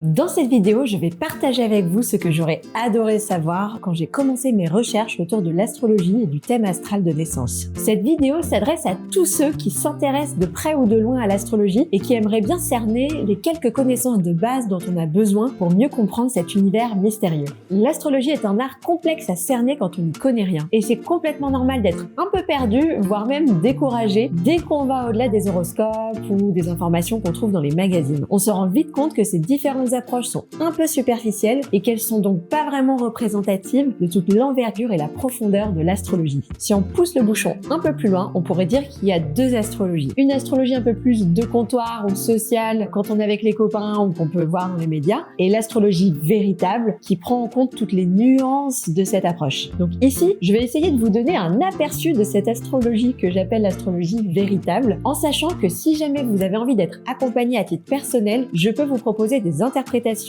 Dans cette vidéo, je vais partager avec vous ce que j'aurais adoré savoir quand j'ai commencé mes recherches autour de l'astrologie et du thème astral de naissance. Cette vidéo s'adresse à tous ceux qui s'intéressent de près ou de loin à l'astrologie et qui aimeraient bien cerner les quelques connaissances de base dont on a besoin pour mieux comprendre cet univers mystérieux. L'astrologie est un art complexe à cerner quand on n'y connaît rien. Et c'est complètement normal d'être un peu perdu, voire même découragé, dès qu'on va au-delà des horoscopes ou des informations qu'on trouve dans les magazines. On se rend vite compte que ces différentes approches sont un peu superficielles et qu'elles sont donc pas vraiment représentatives de toute l'envergure et la profondeur de l'astrologie. Si on pousse le bouchon un peu plus loin, on pourrait dire qu'il y a deux astrologies. Une astrologie un peu plus de comptoir ou sociale quand on est avec les copains ou qu'on peut voir dans les médias, et l'astrologie véritable qui prend en compte toutes les nuances de cette approche. Donc ici, je vais essayer de vous donner un aperçu de cette astrologie que j'appelle l'astrologie véritable, en sachant que si jamais vous avez envie d'être accompagné à titre personnel, je peux vous proposer des interprétations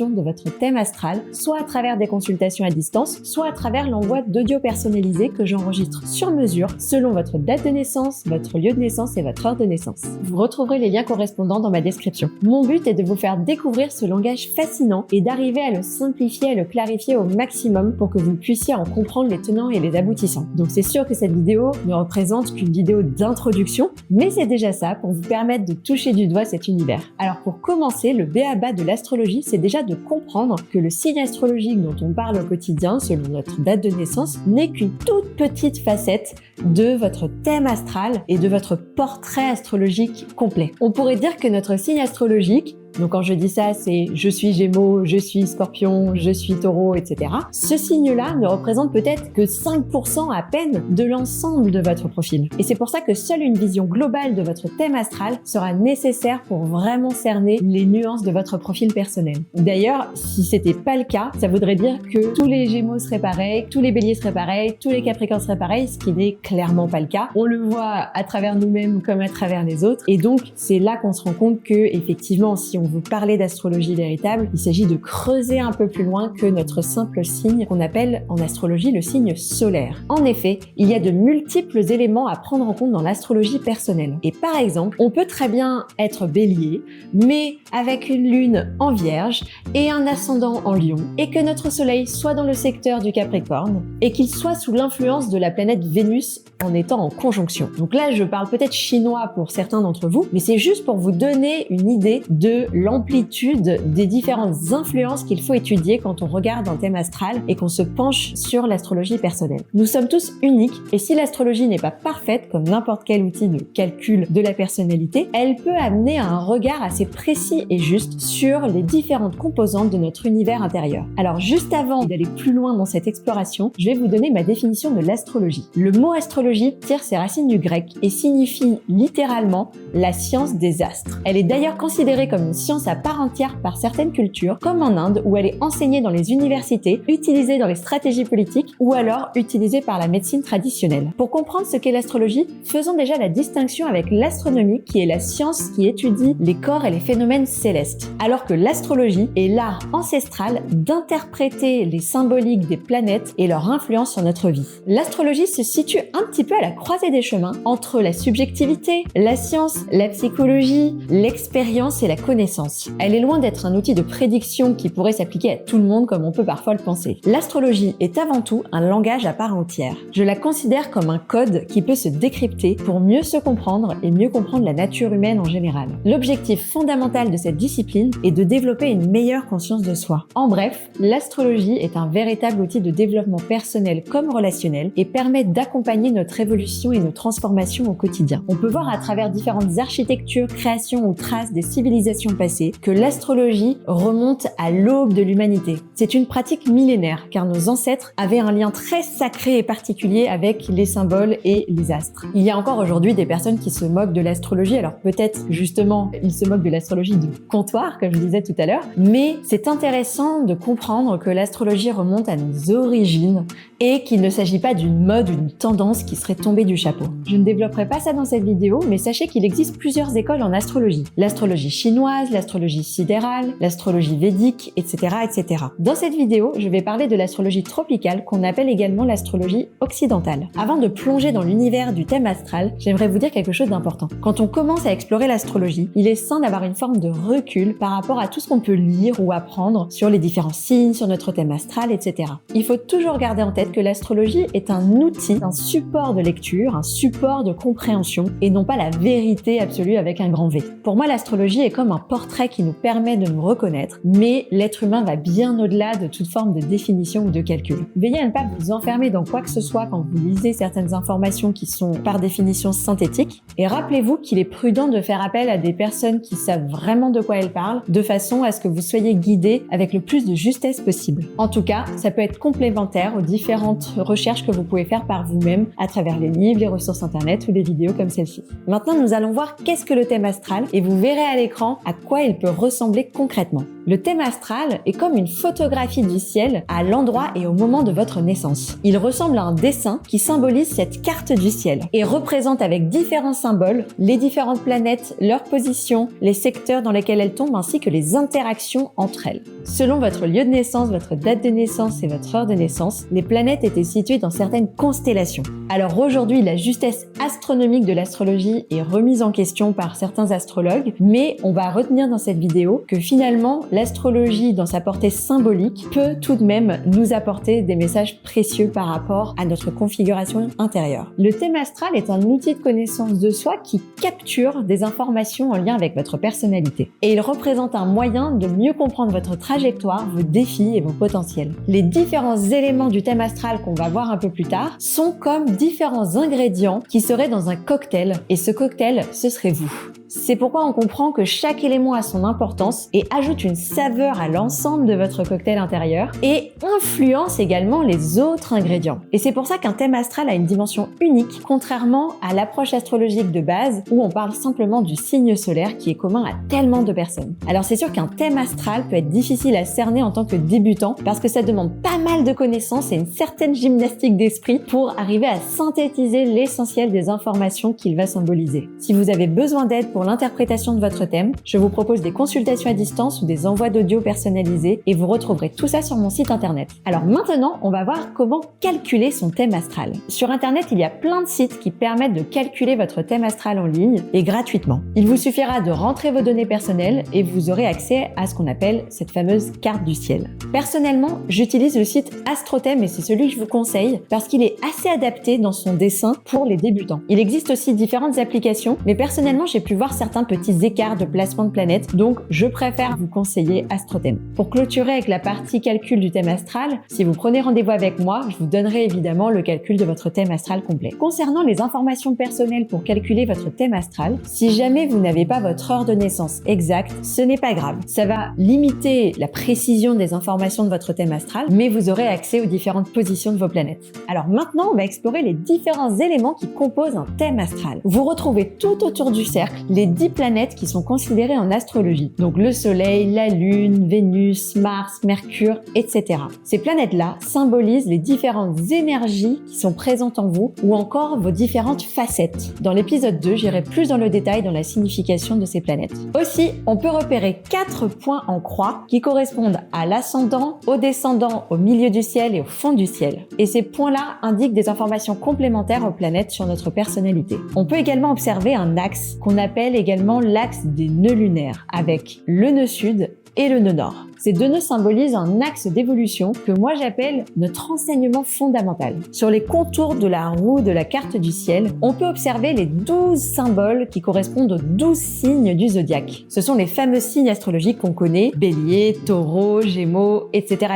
de votre thème astral, soit à travers des consultations à distance, soit à travers l'envoi d'audio personnalisés que j'enregistre sur mesure selon votre date de naissance, votre lieu de naissance et votre heure de naissance. Vous retrouverez les liens correspondants dans ma description. Mon but est de vous faire découvrir ce langage fascinant et d'arriver à le simplifier et le clarifier au maximum pour que vous puissiez en comprendre les tenants et les aboutissants. Donc c'est sûr que cette vidéo ne représente qu'une vidéo d'introduction, mais c'est déjà ça pour vous permettre de toucher du doigt cet univers. Alors pour commencer, le b.a.-ba de l'astrologie, c'est déjà de comprendre que le signe astrologique dont on parle au quotidien, selon notre date de naissance, n'est qu'une toute petite facette de votre thème astral et de votre portrait astrologique complet. On pourrait dire que notre signe astrologique, donc quand je dis ça, c'est je suis Gémeaux, je suis Scorpion, je suis Taureau, etc. Ce signe-là ne représente peut-être que 5% à peine de l'ensemble de votre profil. Et c'est pour ça que seule une vision globale de votre thème astral sera nécessaire pour vraiment cerner les nuances de votre profil personnel. D'ailleurs, si c'était pas le cas, ça voudrait dire que tous les Gémeaux seraient pareils, tous les Béliers seraient pareils, tous les Capricornes seraient pareils, ce qui n'est clairement pas le cas. On le voit à travers nous-mêmes comme à travers les autres. Et donc, c'est là qu'on se rend compte que, effectivement, si on veut parler d'astrologie véritable, il s'agit de creuser un peu plus loin que notre simple signe qu'on appelle en astrologie le signe solaire. En effet, il y a de multiples éléments à prendre en compte dans l'astrologie personnelle. Et par exemple, on peut très bien être Bélier, mais avec une lune en Vierge et un ascendant en Lion, et que notre soleil soit dans le secteur du Capricorne, et qu'il soit sous l'influence de la planète Vénus en étant en conjonction. Donc là, je parle peut-être chinois pour certains d'entre vous, mais c'est juste pour vous donner une idée de l'amplitude des différentes influences qu'il faut étudier quand on regarde un thème astral et qu'on se penche sur l'astrologie personnelle. Nous sommes tous uniques, et si l'astrologie n'est pas parfaite comme n'importe quel outil de calcul de la personnalité, elle peut amener à un regard assez précis et juste sur les différentes composantes de notre univers intérieur. Alors juste avant d'aller plus loin dans cette exploration, je vais vous donner ma définition de l'astrologie. Le mot astrologie tire ses racines du grec et signifie littéralement la science des astres. Elle est d'ailleurs considérée comme une science à part entière par certaines cultures, comme en Inde où elle est enseignée dans les universités, utilisée dans les stratégies politiques ou alors utilisée par la médecine traditionnelle. Pour comprendre ce qu'est l'astrologie, faisons déjà la distinction avec l'astronomie qui est la science qui étudie les corps et les phénomènes célestes, alors que l'astrologie est l'art ancestral d'interpréter les symboliques des planètes et leur influence sur notre vie. L'astrologie se situe un petit peu à la croisée des chemins entre la subjectivité, la science, la psychologie, l'expérience et la connaissance. Elle est loin d'être un outil de prédiction qui pourrait s'appliquer à tout le monde comme on peut parfois le penser. L'astrologie est avant tout un langage à part entière. Je la considère comme un code qui peut se décrypter pour mieux se comprendre et mieux comprendre la nature humaine en général. L'objectif fondamental de cette discipline est de développer une meilleure conscience de soi. En bref, l'astrologie est un véritable outil de développement personnel comme relationnel et permet d'accompagner notre évolution et nos transformations au quotidien. On peut voir à travers différentes architectures, créations ou traces des civilisations passées que l'astrologie remonte à l'aube de l'humanité. C'est une pratique millénaire car nos ancêtres avaient un lien très sacré et particulier avec les symboles et les astres. Il y a encore aujourd'hui des personnes qui se moquent de l'astrologie, alors peut-être justement ils se moquent de l'astrologie de comptoir comme je disais tout à l'heure, mais c'est intéressant de comprendre que l'astrologie remonte à nos origines et qu'il ne s'agit pas d'une mode ou d'une tendance qui serait tombée du chapeau. Je ne développerai pas ça dans cette vidéo, mais sachez qu'il existe plusieurs écoles en astrologie. L'astrologie chinoise, l'astrologie sidérale, l'astrologie védique, etc., etc. Dans cette vidéo, je vais parler de l'astrologie tropicale qu'on appelle également l'astrologie occidentale. Avant de plonger dans l'univers du thème astral, j'aimerais vous dire quelque chose d'important. Quand on commence à explorer l'astrologie, il est sain d'avoir une forme de recul par rapport à tout ce qu'on peut lire ou apprendre sur les différents signes, sur notre thème astral, etc. Il faut toujours garder en tête que l'astrologie est un outil, un support de lecture, un support de compréhension et non pas la vérité absolue avec un grand V. Pour moi, l'astrologie est comme un portrait qui nous permet de nous reconnaître, mais l'être humain va bien au-delà de toute forme de définition ou de calcul. Veillez à ne pas vous enfermer dans quoi que ce soit quand vous lisez certaines informations qui sont par définition synthétiques, et rappelez-vous qu'il est prudent de faire appel à des personnes qui savent vraiment de quoi elles parlent, de façon à ce que vous soyez guidé avec le plus de justesse possible. En tout cas, ça peut être complémentaire aux différentes recherches que vous pouvez faire par vous-même à travers les livres, les ressources internet ou des vidéos comme celle-ci. Maintenant, nous allons voir qu'est-ce que le thème astral et vous verrez à l'écran à quoi il peut ressembler concrètement. Le thème astral est comme une photographie du ciel à l'endroit et au moment de votre naissance. Il ressemble à un dessin qui symbolise cette carte du ciel et représente avec différents symboles les différentes planètes, leur position, les secteurs dans lesquels elles tombent ainsi que les interactions entre elles. Selon votre lieu de naissance, votre date de naissance et votre heure de naissance, les planètes étaient situées dans certaines constellations. Alors aujourd'hui, la justesse astronomique de l'astrologie est remise en question par certains astrologues, mais on va retenir dans cette vidéo que finalement, l'astrologie, dans sa portée symbolique, peut tout de même nous apporter des messages précieux par rapport à notre configuration intérieure. Le thème astral est un outil de connaissance de soi qui capture des informations en lien avec votre personnalité. Et il représente un moyen de mieux comprendre votre trajectoire, vos défis et vos potentiels. Les différents éléments du thème astral qu'on va voir un peu plus tard sont comme différents ingrédients qui seraient dans un cocktail. Et ce cocktail, ce serait vous. C'est pourquoi on comprend que chaque élément a son importance et ajoute une saveur à l'ensemble de votre cocktail intérieur et influence également les autres ingrédients. Et c'est pour ça qu'un thème astral a une dimension unique, contrairement à l'approche astrologique de base où on parle simplement du signe solaire qui est commun à tellement de personnes. Alors c'est sûr qu'un thème astral peut être difficile à cerner en tant que débutant parce que ça demande pas mal de connaissances et une certaine gymnastique d'esprit pour arriver à synthétiser l'essentiel des informations qu'il va symboliser. Si vous avez besoin d'aide pour l'interprétation de votre thème, je vous propose des consultations à distance ou des envois d'audio personnalisés et vous retrouverez tout ça sur mon site internet. Alors maintenant, on va voir comment calculer son thème astral. Sur internet, il y a plein de sites qui permettent de calculer votre thème astral en ligne et gratuitement. Il vous suffira de rentrer vos données personnelles et vous aurez accès à ce qu'on appelle cette fameuse carte du ciel. Personnellement, j'utilise le site Astrothème et c'est celui que je vous conseille parce qu'il est assez adapté dans son dessin pour les débutants. Il existe aussi différentes applications, mais personnellement, j'ai pu voir certains petits écarts de placement de planètes, donc je préfère vous conseiller Astrothème. Pour clôturer avec la partie calcul du thème astral, si vous prenez rendez-vous avec moi, je vous donnerai évidemment le calcul de votre thème astral complet. Concernant les informations personnelles pour calculer votre thème astral, si jamais vous n'avez pas votre heure de naissance exacte, ce n'est pas grave. Ça va limiter la précision des informations de votre thème astral, mais vous aurez accès aux différentes positions de vos planètes. Alors maintenant, on va explorer les différents éléments qui composent un thème astral. Vous retrouvez tout autour du cercle les 10 planètes qui sont considérées en astrologie. Donc le Soleil, la Lune, Vénus, Mars, Mercure, etc. Ces planètes-là symbolisent les différentes énergies qui sont présentes en vous ou encore vos différentes facettes. Dans l'épisode 2, j'irai plus dans le détail dans la signification de ces planètes. Aussi, on peut repérer 4 points en croix qui correspondent à l'ascendant, au descendant, au milieu du ciel et au fond du ciel. Et ces points-là indiquent des informations complémentaires aux planètes sur notre personnalité. On peut également observer un axe qu'on appelle également l'axe des nœuds lunaires, avec le nœud sud et le nœud nord. Ces deux nœuds symbolisent un axe d'évolution que moi j'appelle notre enseignement fondamental. Sur les contours de la roue de la carte du ciel, on peut observer les 12 symboles qui correspondent aux 12 signes du zodiaque. Ce sont les fameux signes astrologiques qu'on connaît, Bélier, Taureau, Gémeaux, etc.,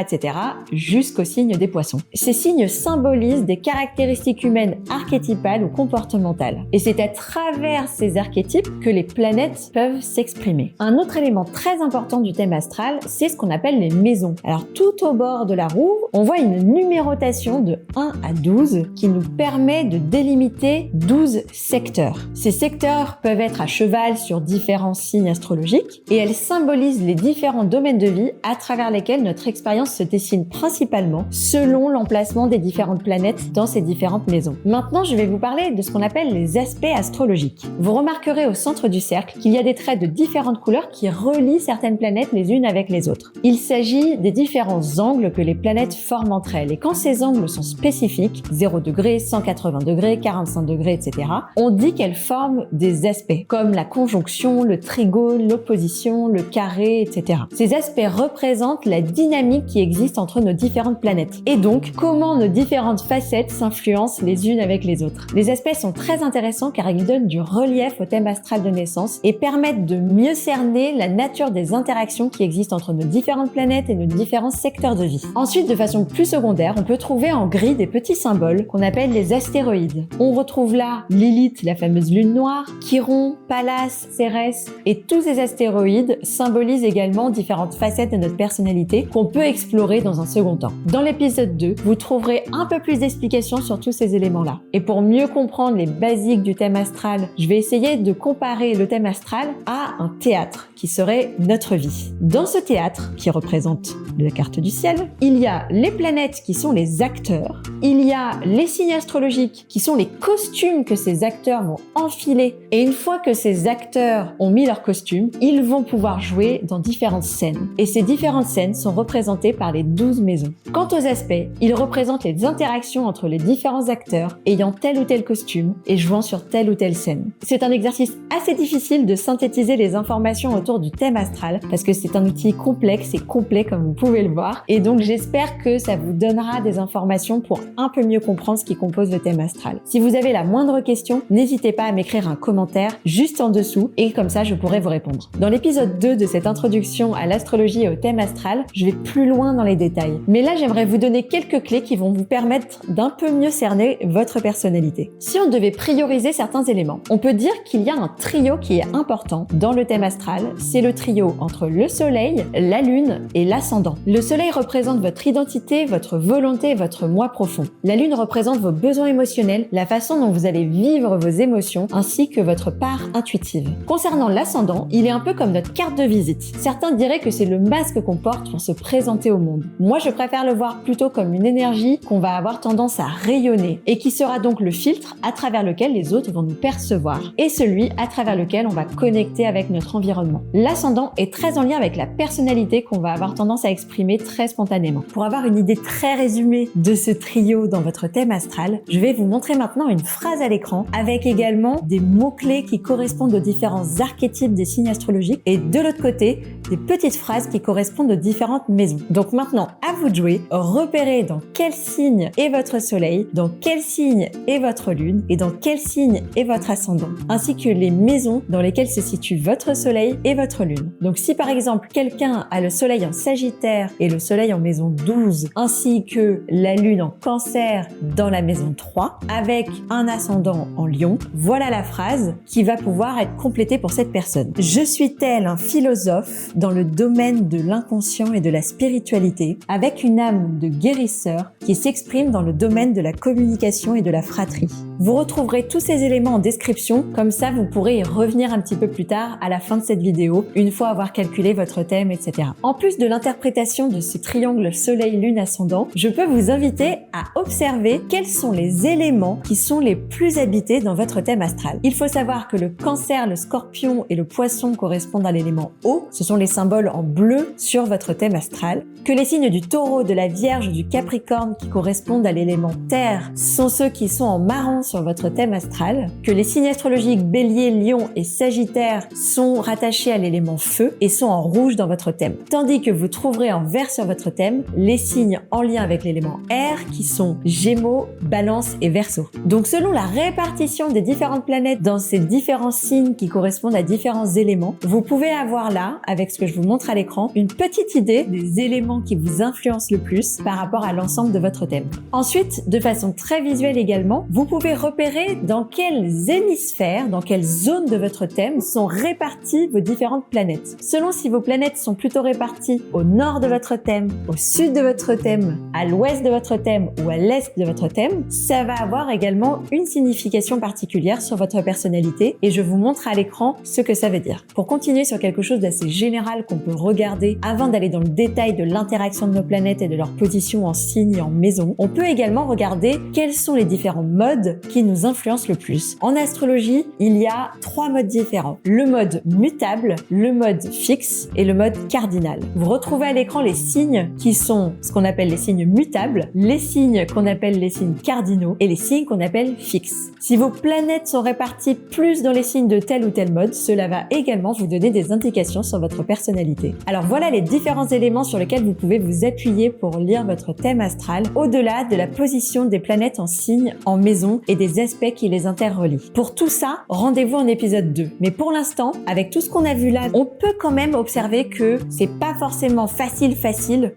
jusqu'au signe des Poissons. Ces signes symbolisent des caractéristiques humaines archétypales ou comportementales. Et c'est à travers ces archétypes que les planètes peuvent s'exprimer. Un autre élément très important du thème astral, c'est ce ce qu'on appelle les maisons. Alors tout au bord de la roue, on voit une numérotation de 1 à 12 qui nous permet de délimiter 12 secteurs. Ces secteurs peuvent être à cheval sur différents signes astrologiques et elles symbolisent les différents domaines de vie à travers lesquels notre expérience se dessine principalement selon l'emplacement des différentes planètes dans ces différentes maisons. Maintenant, je vais vous parler de ce qu'on appelle les aspects astrologiques. Vous remarquerez au centre du cercle qu'il y a des traits de différentes couleurs qui relient certaines planètes les unes avec les autres. Il s'agit des différents angles que les planètes forment entre elles et quand ces angles sont spécifiques, 0 degré, 180 degrés, 45 degrés, etc., on dit qu'elles forment des aspects comme la conjonction, le trigone, l'opposition, le carré, etc. Ces aspects représentent la dynamique qui existe entre nos différentes planètes et donc comment nos différentes facettes s'influencent les unes avec les autres. Les aspects sont très intéressants car ils donnent du relief au thème astral de naissance et permettent de mieux cerner la nature des interactions qui existent entre nos différentes planètes et nos différents secteurs de vie. Ensuite, de façon plus secondaire, on peut trouver en gris des petits symboles qu'on appelle les astéroïdes. On retrouve là Lilith, la fameuse lune noire, Chiron, Pallas, Cérès, et tous ces astéroïdes symbolisent également différentes facettes de notre personnalité qu'on peut explorer dans un second temps. Dans l'épisode 2, vous trouverez un peu plus d'explications sur tous ces éléments-là. Et pour mieux comprendre les basiques du thème astral, je vais essayer de comparer le thème astral à un théâtre qui serait notre vie. Dans ce théâtre, qui représente la carte du ciel, il y a les planètes qui sont les acteurs, il y a les signes astrologiques qui sont les costumes que ces acteurs vont enfiler et une fois que ces acteurs ont mis leurs costumes, ils vont pouvoir jouer dans différentes scènes. Et ces différentes scènes sont représentées par les 12 maisons. Quant aux aspects, ils représentent les interactions entre les différents acteurs ayant tel ou tel costume et jouant sur telle ou telle scène. C'est un exercice assez difficile de synthétiser les informations autour du thème astral parce que c'est un outil complexe et complet comme vous pouvez le voir et donc j'espère que ça vous donnera des informations pour un peu mieux comprendre ce qui compose le thème astral. Si vous avez la moindre question, n'hésitez pas à m'écrire un commentaire juste en dessous et comme ça je pourrai vous répondre. Dans l'épisode 2 de cette introduction à l'astrologie et au thème astral, je vais plus loin dans les détails. Mais là j'aimerais vous donner quelques clés qui vont vous permettre d'un peu mieux cerner votre personnalité. Si on devait prioriser certains éléments, on peut dire qu'il y a un trio qui est important dans le thème astral, c'est le trio entre le soleil, la lune et l'ascendant. Le soleil représente votre identité, votre volonté, votre moi profond. La lune représente vos besoins émotionnels, la façon dont vous allez vivre vos émotions, ainsi que votre part intuitive. Concernant l'ascendant, il est un peu comme notre carte de visite. Certains diraient que c'est le masque qu'on porte pour se présenter au monde. Moi, je préfère le voir plutôt comme une énergie qu'on va avoir tendance à rayonner et qui sera donc le filtre à travers lequel les autres vont nous percevoir et celui à travers lequel on va connecter avec notre environnement. L'ascendant est très en lien avec la personnalité qu'on va avoir tendance à exprimer très spontanément. Pour avoir une idée très résumée de ce trio dans votre thème astral, je vais vous montrer maintenant une phrase à l'écran avec également des mots-clés qui correspondent aux différents archétypes des signes astrologiques et de l'autre côté, des petites phrases qui correspondent aux différentes maisons. Donc maintenant, à vous de jouer, repérez dans quel signe est votre soleil, dans quel signe est votre lune et dans quel signe est votre ascendant, ainsi que les maisons dans lesquelles se situe votre soleil et votre lune. Donc si par exemple quelqu'un a le soleil en Sagittaire et le soleil en maison 12, ainsi que la lune en Cancer dans la maison 3, avec un ascendant en Lion, voilà la phrase qui va pouvoir être complétée pour cette personne. Je suis tel un philosophe dans le domaine de l'inconscient et de la spiritualité, avec une âme de guérisseur qui s'exprime dans le domaine de la communication et de la fratrie. Vous retrouverez tous ces éléments en description, comme ça vous pourrez y revenir un petit peu plus tard à la fin de cette vidéo, une fois avoir calculé votre thème, etc. En plus de l'interprétation de ce triangle soleil-lune-ascendant, je peux vous inviter à observer quels sont les éléments qui sont les plus habités dans votre thème astral. Il faut savoir que le Cancer, le Scorpion et le Poisson correspondent à l'élément eau, ce sont les symboles en bleu sur votre thème astral, que les signes du Taureau, de la Vierge, du Capricorne qui correspondent à l'élément terre sont ceux qui sont en marron sur votre thème astral, que les signes astrologiques Bélier, Lion et Sagittaire sont rattachés à l'élément feu et sont en rouge dans votre thème. Tandis que vous trouverez en vert sur votre thème les signes en lien avec l'élément air qui sont Gémeaux, Balance et Verseau. Donc selon la répartition des différentes planètes dans ces différents signes qui correspondent à différents éléments, vous pouvez avoir là, avec ce que je vous montre à l'écran, une petite idée des éléments qui vous influencent le plus par rapport à l'ensemble de votre thème. Ensuite, de façon très visuelle également, vous pouvez repérer dans quels hémisphères, dans quelles zones de votre thème sont réparties vos différentes planètes. Selon si vos planètes sont plutôt répartis au nord de votre thème, au sud de votre thème, à l'ouest de votre thème ou à l'est de votre thème, ça va avoir également une signification particulière sur votre personnalité et je vous montre à l'écran ce que ça veut dire. Pour continuer sur quelque chose d'assez général qu'on peut regarder avant d'aller dans le détail de l'interaction de nos planètes et de leur position en signe et en maison, on peut également regarder quels sont les différents modes qui nous influencent le plus. En astrologie, il y a 3 modes différents. Le mode mutable, le mode fixe et le mode cardinal. Vous retrouvez à l'écran les signes qui sont ce qu'on appelle les signes mutables, les signes qu'on appelle les signes cardinaux et les signes qu'on appelle fixes. Si vos planètes sont réparties plus dans les signes de tel ou tel mode, cela va également vous donner des indications sur votre personnalité. Alors voilà les différents éléments sur lesquels vous pouvez vous appuyer pour lire votre thème astral, au-delà de la position des planètes en signe, en maison et des aspects qui les interrelient. Pour tout ça, rendez-vous en épisode 2. Mais pour l'instant, avec tout ce qu'on a vu là, on peut quand même observer que c'est pas forcément facile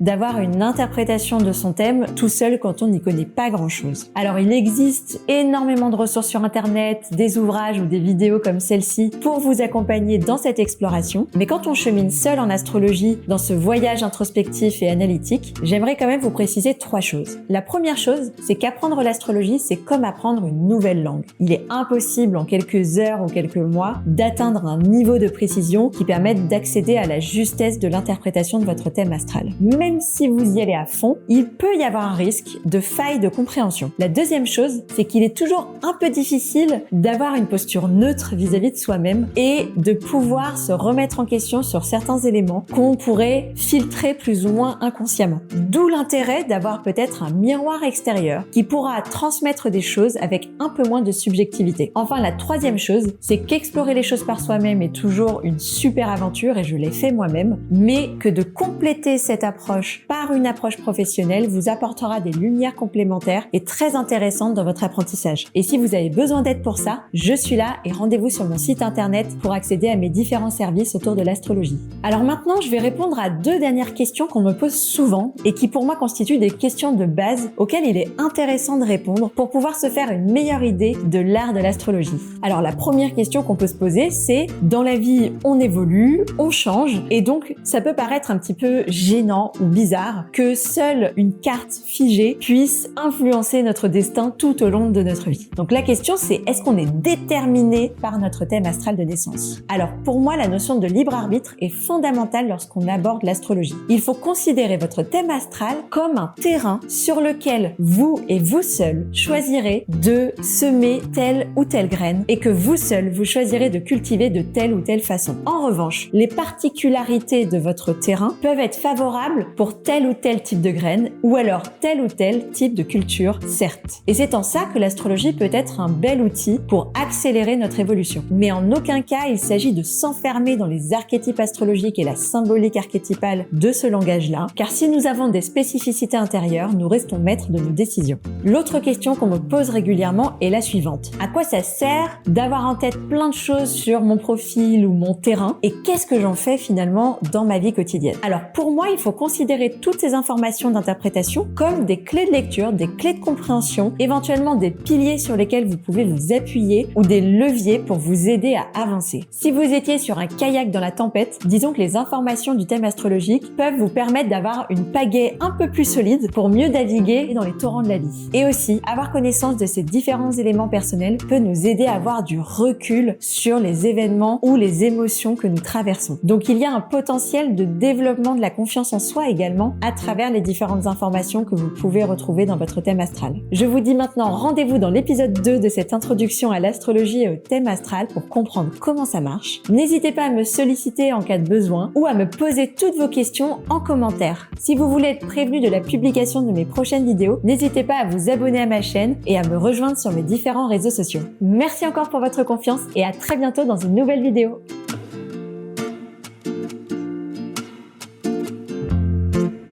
d'avoir une interprétation de son thème tout seul quand on n'y connaît pas grand-chose. Alors il existe énormément de ressources sur internet, des ouvrages ou des vidéos comme celle-ci pour vous accompagner dans cette exploration. Mais quand on chemine seul en astrologie, dans ce voyage introspectif et analytique, j'aimerais quand même vous préciser 3 choses. La première chose, c'est qu'apprendre l'astrologie, c'est comme apprendre une nouvelle langue. Il est impossible en quelques heures ou quelques mois d'atteindre un niveau de précision qui permette d'accéder à la justesse de l'interprétation de votre thème astral. Même si vous y allez à fond, il peut y avoir un risque de faille de compréhension. La deuxième chose, c'est qu'il est toujours un peu difficile d'avoir une posture neutre vis-à-vis de soi-même et de pouvoir se remettre en question sur certains éléments qu'on pourrait filtrer plus ou moins inconsciemment. D'où l'intérêt d'avoir peut-être un miroir extérieur qui pourra transmettre des choses avec un peu moins de subjectivité. Enfin, la troisième chose, c'est qu'explorer les choses par soi-même est toujours une super aventure et je l'ai fait moi-même, mais que de compléter cette approche par une approche professionnelle vous apportera des lumières complémentaires et très intéressantes dans votre apprentissage. Et si vous avez besoin d'aide pour ça, je suis là et rendez-vous sur mon site internet pour accéder à mes différents services autour de l'astrologie. Alors maintenant, je vais répondre à 2 dernières questions qu'on me pose souvent et qui pour moi constituent des questions de base auxquelles il est intéressant de répondre pour pouvoir se faire une meilleure idée de l'art de l'astrologie. Alors la première question qu'on peut se poser, c'est dans la vie, on évolue, on change et donc ça peut paraître un petit peu gênant ou bizarre que seule une carte figée puisse influencer notre destin tout au long de notre vie. Donc la question c'est, est-ce qu'on est déterminé par notre thème astral de naissance? Alors pour moi, la notion de libre arbitre est fondamentale lorsqu'on aborde l'astrologie. Il faut considérer votre thème astral comme un terrain sur lequel vous et vous seul choisirez de semer telle ou telle graine et que vous seul vous choisirez de cultiver de telle ou telle façon. En revanche, les particularités de votre terrain peuvent être favorables pour tel ou tel type de graine ou alors tel ou tel type de culture, certes. Et c'est en ça que l'astrologie peut être un bel outil pour accélérer notre évolution. Mais en aucun cas, il s'agit de s'enfermer dans les archétypes astrologiques et la symbolique archétypale de ce langage-là, car si nous avons des spécificités intérieures, nous restons maîtres de nos décisions. L'autre question qu'on me pose régulièrement est la suivante. À quoi ça sert d'avoir en tête plein de choses sur mon profil ou mon terrain et qu'est-ce que j'en fais finalement dans ma vie quotidienne? Alors pour moi, il faut considérer toutes ces informations d'interprétation comme des clés de lecture, des clés de compréhension, éventuellement des piliers sur lesquels vous pouvez vous appuyer ou des leviers pour vous aider à avancer. Si vous étiez sur un kayak dans la tempête, disons que les informations du thème astrologique peuvent vous permettre d'avoir une pagaie un peu plus solide pour mieux naviguer dans les torrents de la vie. Et aussi, avoir connaissance de ces différents éléments personnels peut nous aider à avoir du recul sur les événements ou les émotions que nous traversons. Donc il y a un potentiel de développement de la confiance en soi également à travers les différentes informations que vous pouvez retrouver dans votre thème astral. Je vous dis maintenant rendez-vous dans l'épisode 2 de cette introduction à l'astrologie et au thème astral pour comprendre comment ça marche. N'hésitez pas à me solliciter en cas de besoin ou à me poser toutes vos questions en commentaire. Si vous voulez être prévenu de la publication de mes prochaines vidéos, n'hésitez pas à vous abonner à ma chaîne et à me rejoindre sur mes différents réseaux sociaux. Merci encore pour votre confiance et à très bientôt dans une nouvelle vidéo.